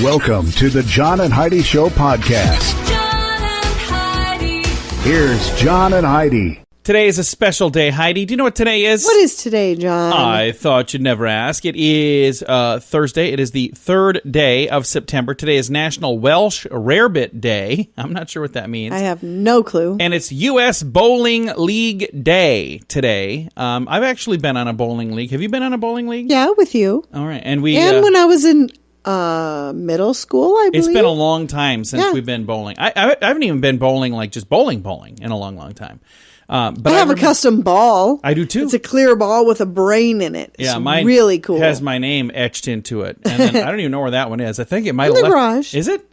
Welcome to the John and Heidi Show podcast. John and Heidi. Here's John and Heidi. Today is a special day, Heidi. Do you know what today is? What is today, John? I thought you'd never ask. It is Thursday. It is the third day of September. Today is National Welsh Rarebit Day. I'm not sure what that means. I have no clue. And it's U.S. Bowling League Day today. I've actually been on a bowling league. Have you been on a bowling league? Yeah, with you. All right. And when I was in middle school, I believe. It's been a long time since we've been bowling. I haven't even been bowling, like just bowling in a long, long time. But I have a custom ball. I do too. It's a clear ball with a brain in it. It's mine really cool. Has my name etched into it. And then, I don't even know where that one is. I think it might have in the left. garage. Is it?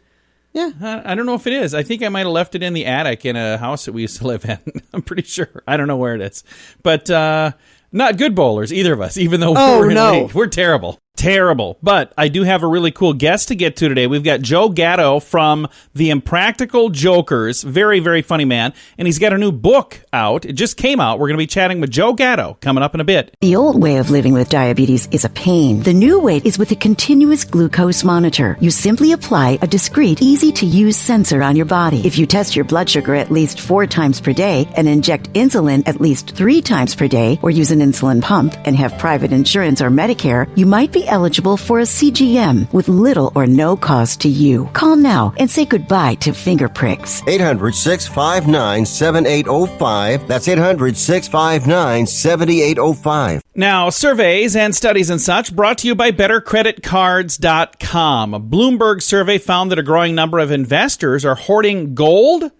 Yeah. I don't know if it is. I think I might have left it in the attic in a house that we used to live in. I'm pretty sure. I don't know where it is. But not good bowlers, either of us, even though we're in a league. We're terrible. Terrible. But I do have a really cool guest to get to today. We've got Joe Gatto from the Impractical Jokers. Very, very funny man. And he's got a new book out. It just came out. We're going to be chatting with Joe Gatto coming up in a bit. The old way of living with diabetes is a pain. The new way is with a continuous glucose monitor. You simply apply a discreet, easy-to-use sensor on your body. If you test your blood sugar at least 4 times per day and inject insulin at least 3 times per day or use an insulin pump and have private insurance or Medicare, you might be eligible for a CGM with little or no cost to you. Call now and say goodbye to finger pricks. 800-659-7805. That's 800-659-7805. Now, surveys and studies and such brought to you by BetterCreditCards.com. A Bloomberg survey found that a growing number of investors are hoarding gold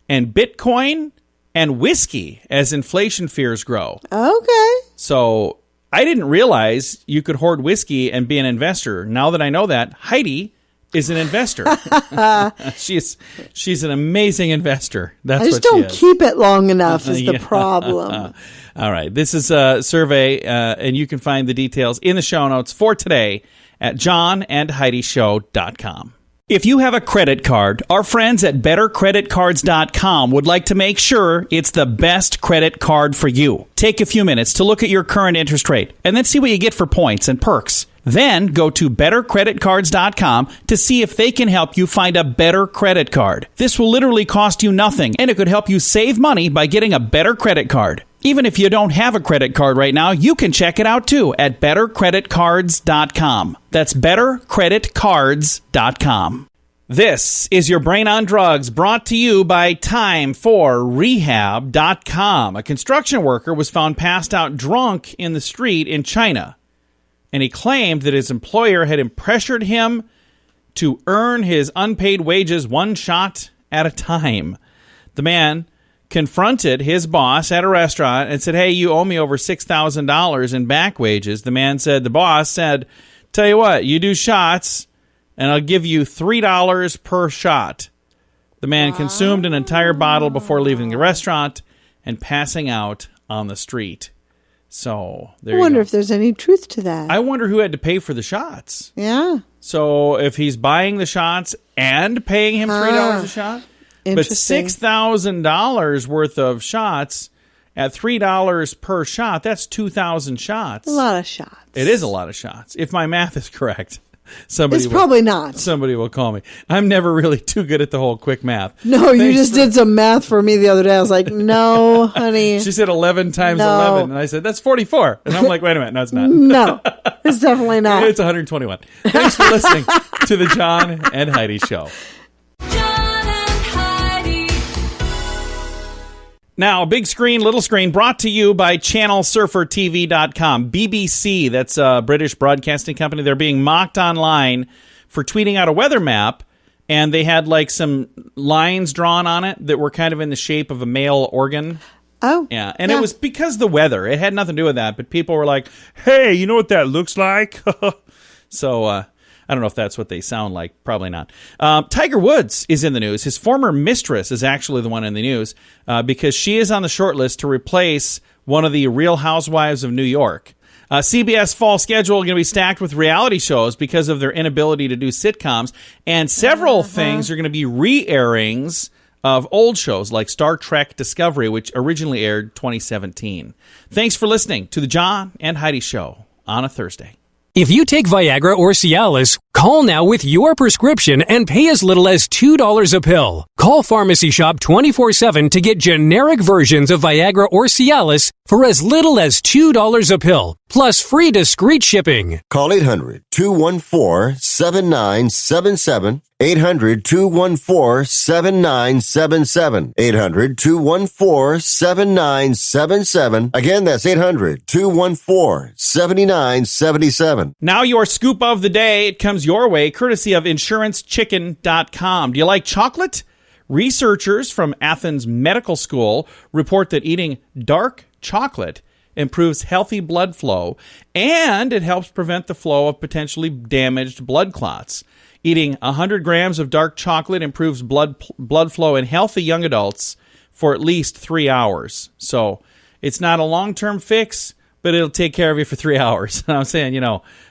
and Bitcoin and whiskey as inflation fears grow. Okay. So I didn't realize you could hoard whiskey and be an investor. Now that I know that, Heidi is an investor. She's an amazing investor. That's I just what don't she is. keep it long enough is the problem. All right. This is a survey, and you can find the details in the show notes for today at johnandheidishow.com. If you have a credit card, our friends at BetterCreditCards.com would like to make sure it's the best credit card for you. Take a few minutes to look at your current interest rate and then see what you get for points and perks. Then go to BetterCreditCards.com to see if they can help you find a better credit card. This will literally cost you nothing, and it could help you save money by getting a better credit card. Even if you don't have a credit card right now, you can check it out too at BetterCreditCards.com. That's BetterCreditCards.com. This is your Brain on Drugs, brought to you by TimeForRehab.com. A construction worker was found passed out drunk in the street in China, and he claimed that his employer had pressured him to earn his unpaid wages one shot at a time. The man confronted his boss at a restaurant and said, "Hey, you owe me over $6,000 in back wages." The boss said, "Tell you what, you do shots, and I'll give you $3 per shot." The man consumed an entire bottle before leaving the restaurant and passing out on the street. So there you go. I wonder if there's any truth to that. I wonder who had to pay for the shots. Yeah. So if he's buying the shots and paying him $3 a shot, but $6,000 worth of shots at $3 per shot, that's 2,000 shots. A lot of shots. It is a lot of shots. If my math is correct. Probably not. Somebody will call me. I'm never really too good at the whole quick math. No, you just did some math for me the other day. I was like, no, honey. She said 11 times 11, and I said, that's 44. And I'm like, wait a minute. No, it's not. No, it's definitely not. It's 121. Thanks for listening to the John and Heidi Show. Now, big screen, little screen, brought to you by ChannelSurferTV.com. BBC, that's a British broadcasting company. They're being mocked online for tweeting out a weather map, and they had like some lines drawn on it that were kind of in the shape of a male organ. Oh. Yeah, and it was because the weather. It had nothing to do with that, but people were like, hey, you know what that looks like? So, I don't know if that's what they sound like. Probably not. Tiger Woods is in the news. His former mistress is actually the one in the news because she is on the short list to replace one of the Real Housewives of New York. CBS fall schedule going to be stacked with reality shows because of their inability to do sitcoms, and several things are going to be re-airings of old shows like Star Trek Discovery, which originally aired 2017. Thanks for listening to the John and Heidi Show on a Thursday. If you take Viagra or Cialis, call now with your prescription and pay as little as $2 a pill. Call Pharmacy Shop 24/7 to get generic versions of Viagra or Cialis for as little as $2 a pill, plus free discreet shipping. Call 800-214-7977. 800-214-7977. 800-214-7977. Again, that's 800-214-7977. Now your scoop of the day, it comes your way, courtesy of InsuranceChicken.com. Do you like chocolate? Researchers from Athens Medical School report that eating dark chocolate improves healthy blood flow, and it helps prevent the flow of potentially damaged blood clots. Eating 100 grams of dark chocolate improves blood flow in healthy young adults for at least 3 hours. So it's not a long-term fix, but it'll take care of you for 3 hours. I'm saying,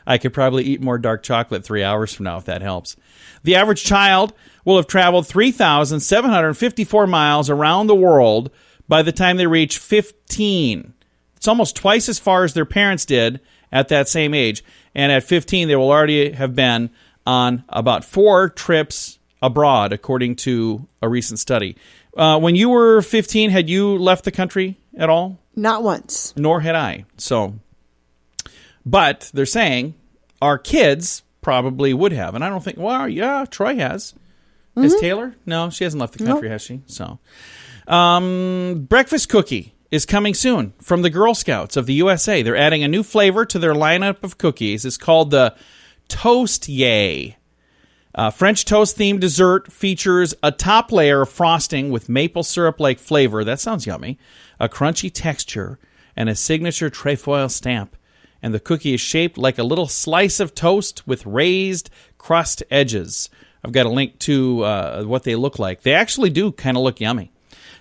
I could probably eat more dark chocolate 3 hours from now if that helps. The average child will have traveled 3,754 miles around the world by the time they reach 15. It's almost twice as far as their parents did at that same age. And at 15, they will already have been on about 4 trips abroad, according to a recent study. When you were 15, had you left the country at all? Not once. Nor had I. But they're saying our kids probably would have. And I don't think, well, yeah, Troy has. Mm-hmm. Has Taylor? No, she hasn't left the country, has she? So, breakfast cookie is coming soon from the Girl Scouts of the USA. They're adding a new flavor to their lineup of cookies. It's called the Toast Yay. French toast-themed dessert features a top layer of frosting with maple syrup-like flavor. That sounds yummy. A crunchy texture and a signature trefoil stamp. And the cookie is shaped like a little slice of toast with raised crust edges. I've got a link to what they look like. They actually do kind of look yummy.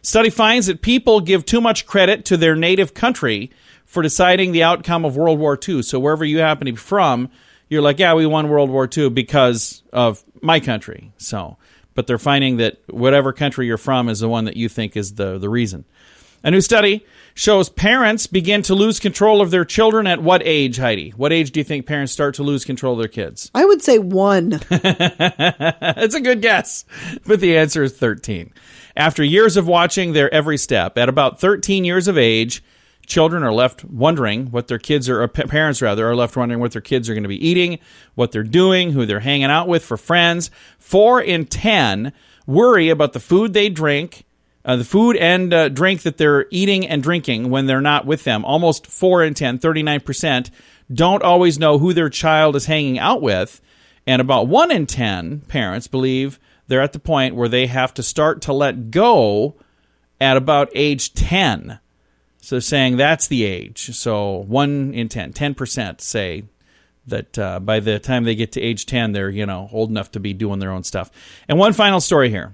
Study finds that people give too much credit to their native country for deciding the outcome of World War II. So wherever you happen to be from, you're like, yeah, we won World War II because of my country. But they're finding that whatever country you're from is the one that you think is the reason. A new study shows parents begin to lose control of their children at what age, Heidi? What age do you think parents start to lose control of their kids? I would say 1. That's a good guess, but the answer is 13. After years of watching their every step, at about 13 years of age, children are left wondering what their kids are, or parents rather, are left wondering what their kids are going to be eating, what they're doing, who they're hanging out with for friends. 4 in 10 worry about the food they drink, the food and drink that they're eating and drinking when they're not with them. Almost 4 in 10, 39%, don't always know who their child is hanging out with. And about 1 in 10 parents believe they're at the point where they have to start to let go at about age 10. So saying that's the age. So 1 in 10, 10% say that by the time they get to age 10, they're, old enough to be doing their own stuff. And one final story here.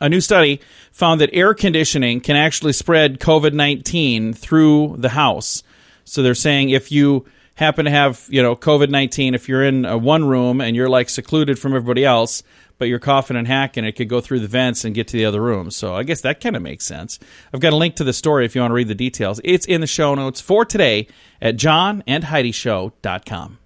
A new study found that air conditioning can actually spread COVID-19 through the house. So they're saying if you happen to have, COVID-19, if you're in one room and you're like secluded from everybody else, but you're coughing and hacking, it could go through the vents and get to the other room. So I guess that kind of makes sense. I've got a link to the story if you want to read the details. It's in the show notes for today at johnandheidishow.com.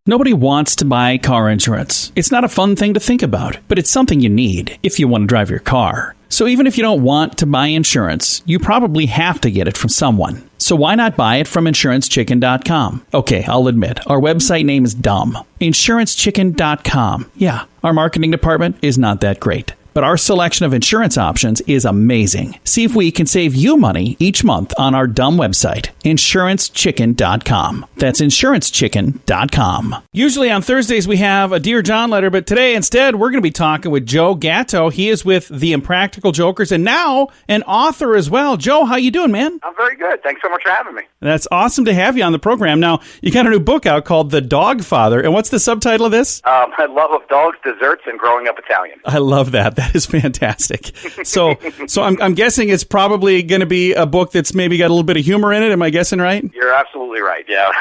Nobody wants to buy car insurance. It's not a fun thing to think about, but it's something you need if you want to drive your car. So even if you don't want to buy insurance, you probably have to get it from someone. So why not buy it from InsuranceChicken.com? Okay, I'll admit, our website name is dumb. InsuranceChicken.com. Yeah, our marketing department is not that great. But our selection of insurance options is amazing. See if we can save you money each month on our dumb website, InsuranceChicken.com. That's InsuranceChicken.com. Usually on Thursdays we have a Dear John letter, but today instead we're going to be talking with Joe Gatto. He is with the Impractical Jokers and now an author as well. Joe, how you doing, man? I'm very good. Thanks so much for having me. That's awesome to have you on the program. Now, you got a new book out called The DogFather, and what's the subtitle of this? My love of dogs, desserts, and growing up Italian. I love that. That is fantastic. So I'm guessing it's probably going to be a book that's maybe got a little bit of humor in it. Am I guessing right? You're absolutely right. Yeah,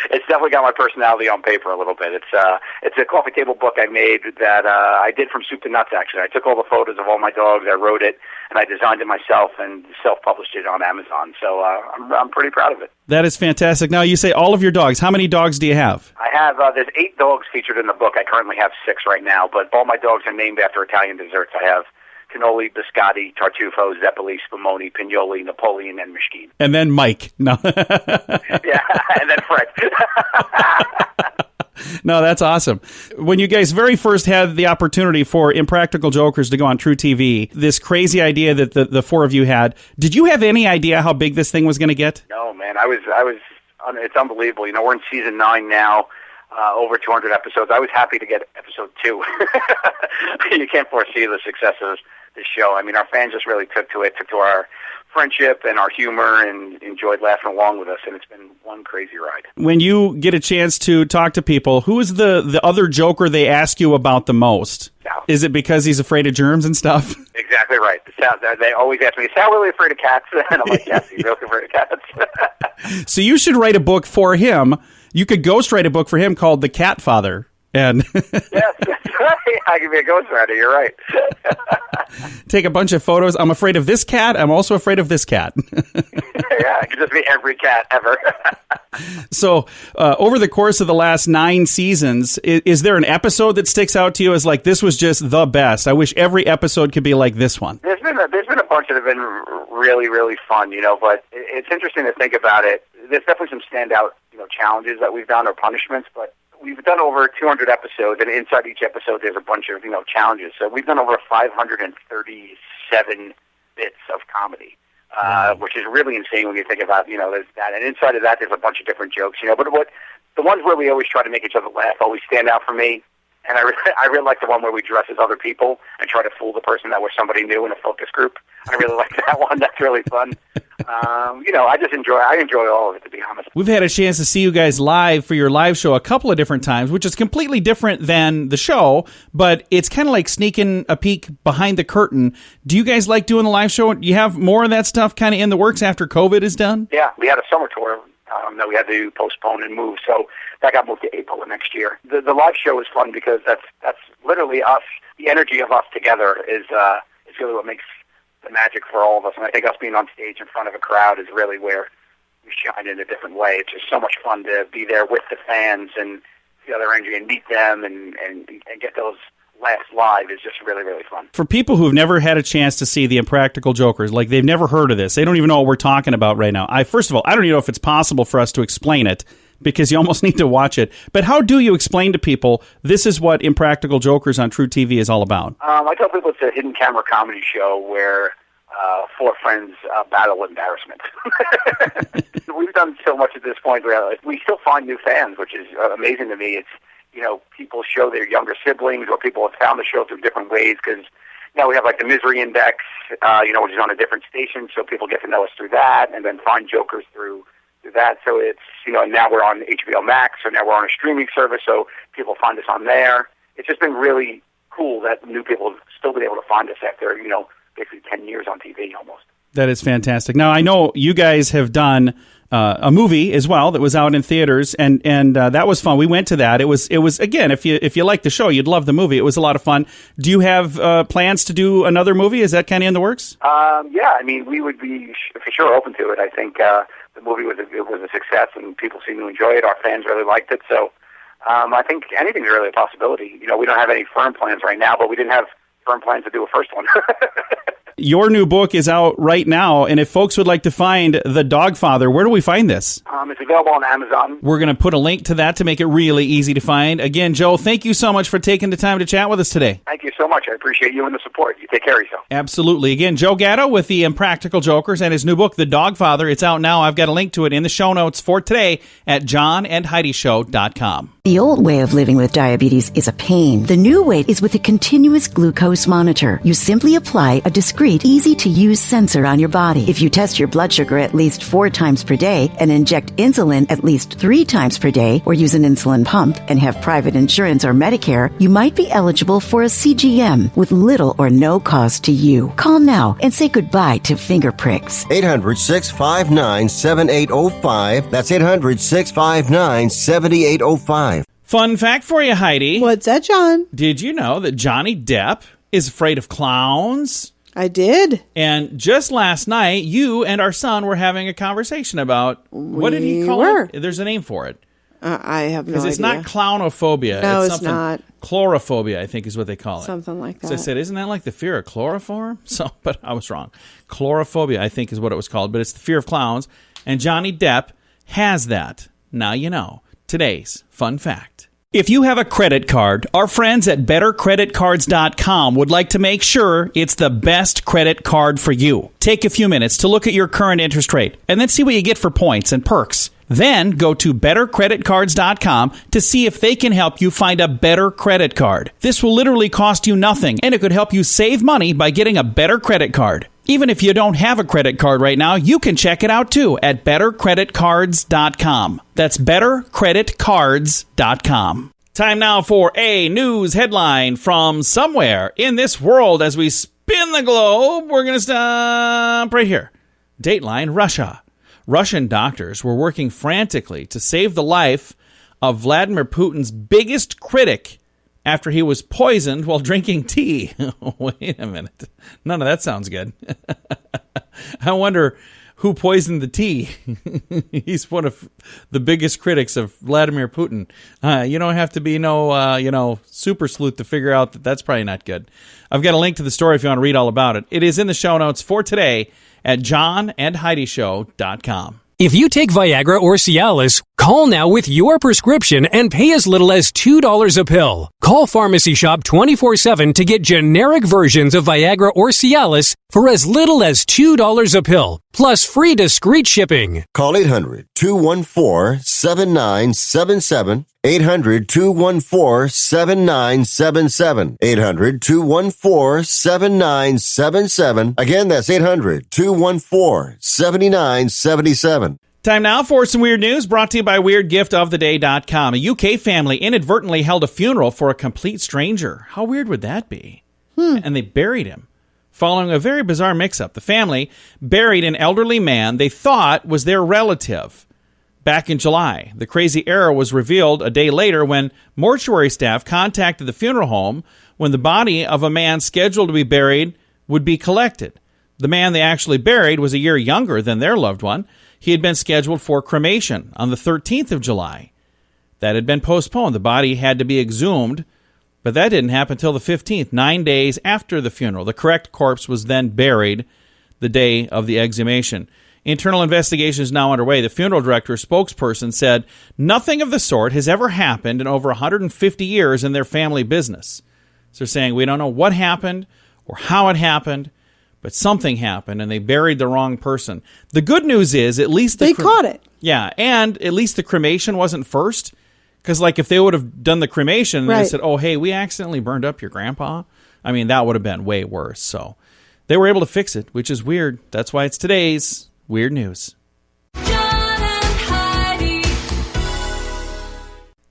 it's definitely got my personality on paper a little bit. It's a coffee table book I made that I did from soup to nuts. Actually, I took all the photos of all my dogs, I wrote it, and I designed it myself and self-published it on Amazon. So I'm pretty proud of it. That is fantastic. Now, you say all of your dogs. How many dogs do you have? I have, there's 8 dogs featured in the book. I currently have 6 right now, but all my dogs are named after Italian desserts. I have cannoli, biscotti, tartufo, zeppoli, spumoni, pignoli, Napoleon, and Mischkin. And then Mike. No. Yeah, and then Fred. No, that's awesome. When you guys very first had the opportunity for Impractical Jokers to go on True TV, this crazy idea that the 4 of you had, did you have any idea how big this thing was going to get? No, man. I was. It's unbelievable. You know, we're in season 9 now, over 200 episodes. I was happy to get episode 2. You can't foresee the success of this show. I mean, our fans just really took to our friendship and our humor and enjoyed laughing along with us, and it's been one crazy ride. When you get a chance to talk to people, who is the other joker they ask you about the most? Sal. Is it because he's afraid of germs and stuff? Exactly right. Sal, they always ask me, is Sal really afraid of cats? And I'm like, yes, he's really afraid of cats. So you should write a book for him. You could ghostwrite a book for him called The Cat Father. And yes, that's right. I can be a ghostwriter. You're right. Take a bunch of photos. I'm afraid of this cat. I'm also afraid of this cat. Yeah, it could just be every cat ever. So, over the course of the last 9 seasons, is there an episode that sticks out to you as like, this was just the best? I wish every episode could be like this one. There's been a bunch that have been really, really fun, you know, but it's interesting to think about it. There's definitely some standout, you know, challenges that we've done or punishments, but we've done over 200 episodes, and inside each episode there's a bunch of, you know, challenges. So we've done over 537 bits of comedy, which is really insane when you think about, you know, there's that. And inside of that there's a bunch of different jokes, you know. But the ones where we always try to make each other laugh always stand out for me. And I really like the one where we dress as other people and try to fool the person that we're somebody new in a focus group. I really like that one. That's really fun. You know, I enjoy all of it, to be honest. We've had a chance to see you guys live for your live show a couple of different times, which is completely different than the show, but it's kind of like sneaking a peek behind the curtain. Do you guys like doing the live show? Do you have more of that stuff kind of in the works after COVID is done? Yeah, we had a summer tour that we had to postpone and move, so that got moved to April of next year. The live show is fun because that's literally us. The energy of us together is really what makes the magic for all of us. And I think us being on stage in front of a crowd is really where we shine in a different way. It's just so much fun to be there with the fans and the other energy and meet them and get those laughs live is just really, really fun. For people who've never had a chance to see the Impractical Jokers, like they've never heard of this, they don't even know what we're talking about right now. First of all, I don't even know if it's possible for us to explain it, because you almost need to watch it. But how do you explain to people this is what Impractical Jokers on True TV is all about? I tell people it's a hidden camera comedy show where 4 friends battle embarrassment. We've done so much at this point where we still find new fans, which is amazing to me. It's, you know, people show their younger siblings, or people have found the show through different ways, because now we have like the Misery Index, you know, which is on a different station, so people get to know us through that, and then find jokers through that. So it's, you know, now we're on HBO Max, so now we're on a streaming service, so people find us on there. It's just been really cool that new people have still been able to find us after, you know, basically 10 years on TV almost. That is fantastic. Now, I know you guys have done a movie as well that was out in theaters, and that was fun. We went to that. It was again, if you like the show, you'd love the movie. It was a lot of fun. Do you have plans to do another movie? Is that kind of in the works? Yeah, I mean, we would be for sure open to it. I think the movie was a success, and people seem to enjoy it. Our fans really liked it, so I think anything's really a possibility. You know, we don't have any firm plans right now, but we didn't have firm plans to do a first one. Your new book is out right now, and if folks would like to find The DogFather, where do we find this? It's available on Amazon. We're going to put a link to that to make it really easy to find. Again, Joe, thank you so much for taking the time to chat with us today. Thank you so much. I appreciate you and the support. You take care of yourself. Absolutely. Again, Joe Gatto with the Impractical Jokers and his new book, The DogFather. It's out now. I've got a link to it in the show notes for today at johnandheidishow.com. The old way of living with diabetes is a pain. The new way is with a continuous glucose monitor. You simply apply a discrete discreet, easy-to-use sensor on your body. If you test your blood sugar at least 4 times per day and inject insulin at least 3 times per day or use an insulin pump and have private insurance or Medicare, you might be eligible for a CGM with little or no cost to you. Call now and say goodbye to finger pricks. 800-659-7805. That's 800-659-7805. Fun fact for you, Heidi. What's that, John? Did you know that Johnny Depp is afraid of clowns? I did. And just last night, you and our son were having a conversation about, what did he call it? There's a name for it. I have no idea. Because it's not clownophobia. No, it's something, not. Chlorophobia, I think is what they call it. Something like that. So I said, isn't that like the fear of chloroform? But I was wrong. Chlorophobia, I think, is what it was called. But it's the fear of clowns. And Johnny Depp has that. Now you know. Today's fun fact. If you have a credit card, our friends at BetterCreditCards.com would like to make sure it's the best credit card for you. Take a few minutes to look at your current interest rate and then see what you get for points and perks. Then go to BetterCreditCards.com to see if they can help you find a better credit card. This will literally cost you nothing, and it could help you save money by getting a better credit card. Even if you don't have a credit card right now, you can check it out too at BetterCreditCards.com. That's BetterCreditCards.com. Time now for a news headline from somewhere in this world. As we spin the globe, we're going to stop right here. Dateline, Russia. Russian doctors were working frantically to save the life of Vladimir Putin's biggest critic after he was poisoned while drinking tea. Wait a minute. None of that sounds good. I wonder who poisoned the tea. He's one of the biggest critics of Vladimir Putin. You don't have to be no super sleuth to figure out that that's probably not good. I've got a link to the story if you want to read all about it. It is in the show notes for today at johnandheidishow.com. If you take Viagra or Cialis, call now with your prescription and pay as little as $2 a pill. Call Pharmacy Shop 24/7 to get generic versions of Viagra or Cialis for as little as $2 a pill, plus free discreet shipping. Call 800-214-7977. 800-214-7977. 800-214-7977. Again, that's 800-214-7977. Time now for some weird news brought to you by WeirdGiftOfTheDay.com. A UK family inadvertently held a funeral for a complete stranger. How weird would that be? And they buried him. Following a very bizarre mix-up, the family buried an elderly man they thought was their relative. Back in July, the crazy error was revealed a day later when mortuary staff contacted the funeral home when the body of a man scheduled to be buried would be collected. The man they actually buried was a year younger than their loved one. He had been scheduled for cremation on the 13th of July. That had been postponed. The body had to be exhumed, but that didn't happen until the 15th, 9 days after the funeral. The correct corpse was then buried the day of the exhumation. Internal investigation is now underway. The funeral director spokesperson said nothing of the sort has ever happened in over 150 years in their family business. So they're saying we don't know what happened or how it happened, but something happened and they buried the wrong person. The good news is at least they caught it. Yeah, and at least the cremation wasn't first. Because like if they would have done the cremation and they said, oh, hey, we accidentally burned up your grandpa, I mean, that would have been way worse. So they were able to fix it, which is weird. That's why it's today's Weird News. John and Heidi.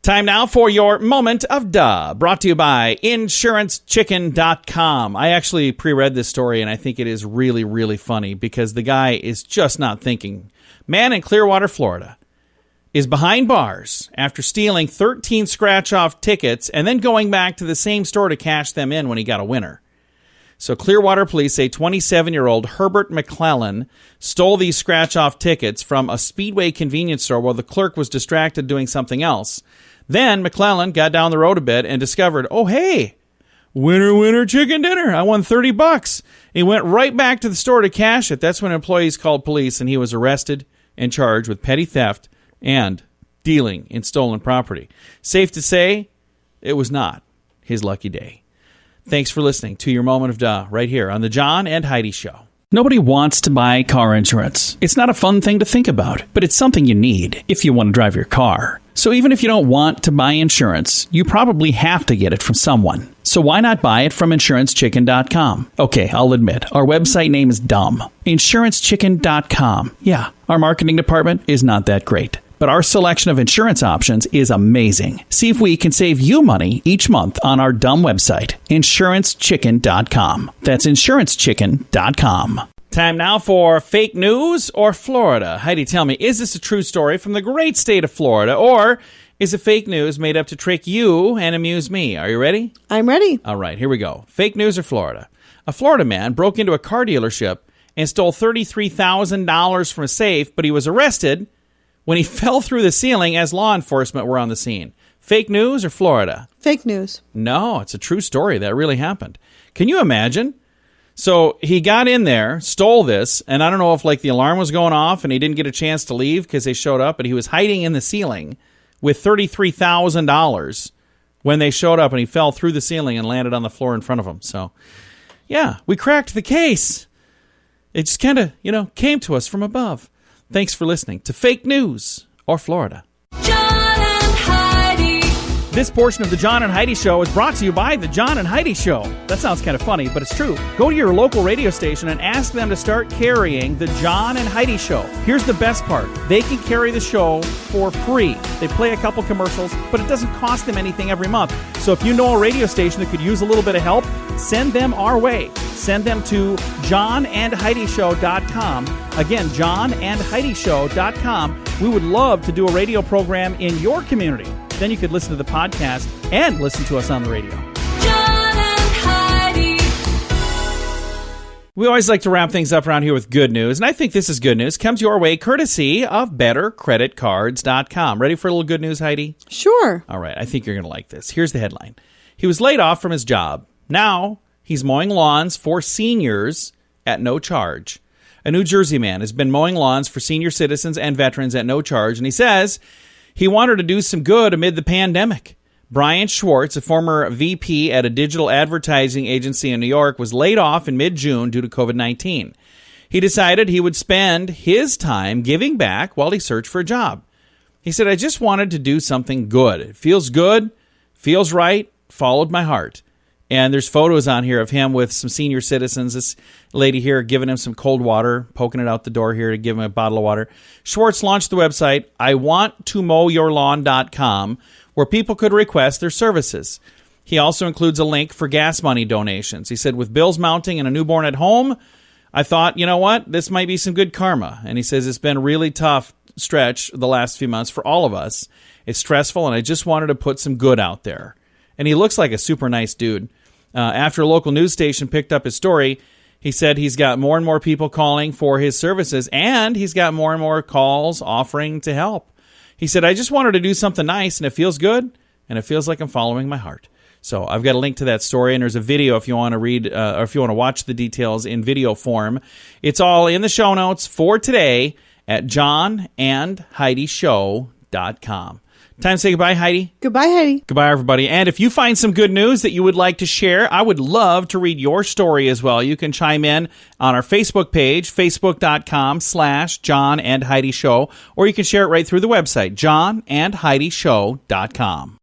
Time now for your moment of duh, brought to you by InsuranceChicken.com. I actually pre-read this story, and I think it is really, really funny because the guy is just not thinking. Man in Clearwater, Florida, is behind bars after stealing 13 scratch-off tickets and then going back to the same store to cash them in when he got a winner. So Clearwater police say 27-year-old Herbert McClellan stole these scratch-off tickets from a Speedway convenience store while the clerk was distracted doing something else. Then McClellan got down the road a bit and discovered, oh, hey, winner, winner, chicken dinner. I won $30. He went right back to the store to cash it. That's when employees called police, and he was arrested and charged with petty theft and dealing in stolen property. Safe to say, it was not his lucky day. Thanks for listening to your moment of duh right here on the John and Heidi Show. Nobody wants to buy car insurance. It's not a fun thing to think about, but it's something you need if you want to drive your car. So even if you don't want to buy insurance, you probably have to get it from someone. So why not buy it from InsuranceChicken.com? Okay, I'll admit, our website name is dumb. InsuranceChicken.com. Yeah, our marketing department is not that great. But our selection of insurance options is amazing. See if we can save you money each month on our dumb website, InsuranceChicken.com. That's InsuranceChicken.com. Time now for fake news or Florida. Heidi, tell me, is this a true story from the great state of Florida, or is it fake news made up to trick you and amuse me? Are you ready? I'm ready. All right, here we go. Fake news or Florida. A Florida man broke into a car dealership and stole $33,000 from a safe, but he was arrested when he fell through the ceiling as law enforcement were on the scene. Fake news or Florida? Fake news. No, it's a true story. That really happened. Can you imagine? So he got in there, stole this, and I don't know if like the alarm was going off and he didn't get a chance to leave because they showed up, but he was hiding in the ceiling with $33,000 when they showed up, and he fell through the ceiling and landed on the floor in front of them. So, yeah, we cracked the case. It just kind of, came to us from above. Thanks for listening to Fake News or Florida. John and Heidi. This portion of the John and Heidi Show is brought to you by the John and Heidi Show. That sounds kind of funny, but it's true. Go to your local radio station and ask them to start carrying the John and Heidi Show. Here's the best part. They can carry the show for free. They play a couple commercials, but it doesn't cost them anything every month. So if you know a radio station that could use a little bit of help, send them our way. Send them to johnandheidishow.com. Again, johnandheidishow.com. We would love to do a radio program in your community. Then you could listen to the podcast and listen to us on the radio. John and Heidi. We always like to wrap things up around here with good news, and I think this is good news. Comes your way courtesy of BetterCreditCards.com. Ready for a little good news, Heidi? Sure. All right, I think you're going to like this. Here's the headline. He was laid off from his job. Now he's mowing lawns for seniors at no charge. A New Jersey man has been mowing lawns for senior citizens and veterans at no charge, and he says he wanted to do some good amid the pandemic. Brian Schwartz, a former VP at a digital advertising agency in New York, was laid off in mid-June due to COVID-19. He decided he would spend his time giving back while he searched for a job. He said, I just wanted to do something good. It feels good, feels right, followed my heart. And there's photos on here of him with some senior citizens. This lady here giving him some cold water, poking it out the door here to give him a bottle of water. Schwartz launched the website, IWantToMowYourLawn.com, where people could request their services. He also includes a link for gas money donations. He said, with bills mounting and a newborn at home, I thought, you know what, this might be some good karma. And he says it's been a really tough stretch the last few months for all of us. It's stressful, and I just wanted to put some good out there. And he looks like a super nice dude. After a local news station picked up his story, he said he's got more and more people calling for his services, and he's got more and more calls offering to help. He said, I just wanted to do something nice, and it feels good, and it feels like I'm following my heart. So I've got a link to that story, and there's a video if you want to read or if you want to watch the details in video form. It's all in the show notes for today at johnandheidishow.com. Time to say goodbye, Heidi. Goodbye, Heidi. Goodbye, everybody. And if you find some good news that you would like to share, I would love to read your story as well. You can chime in on our Facebook page, facebook.com/John and Heidi Show, or you can share it right through the website, johnandheidishow.com.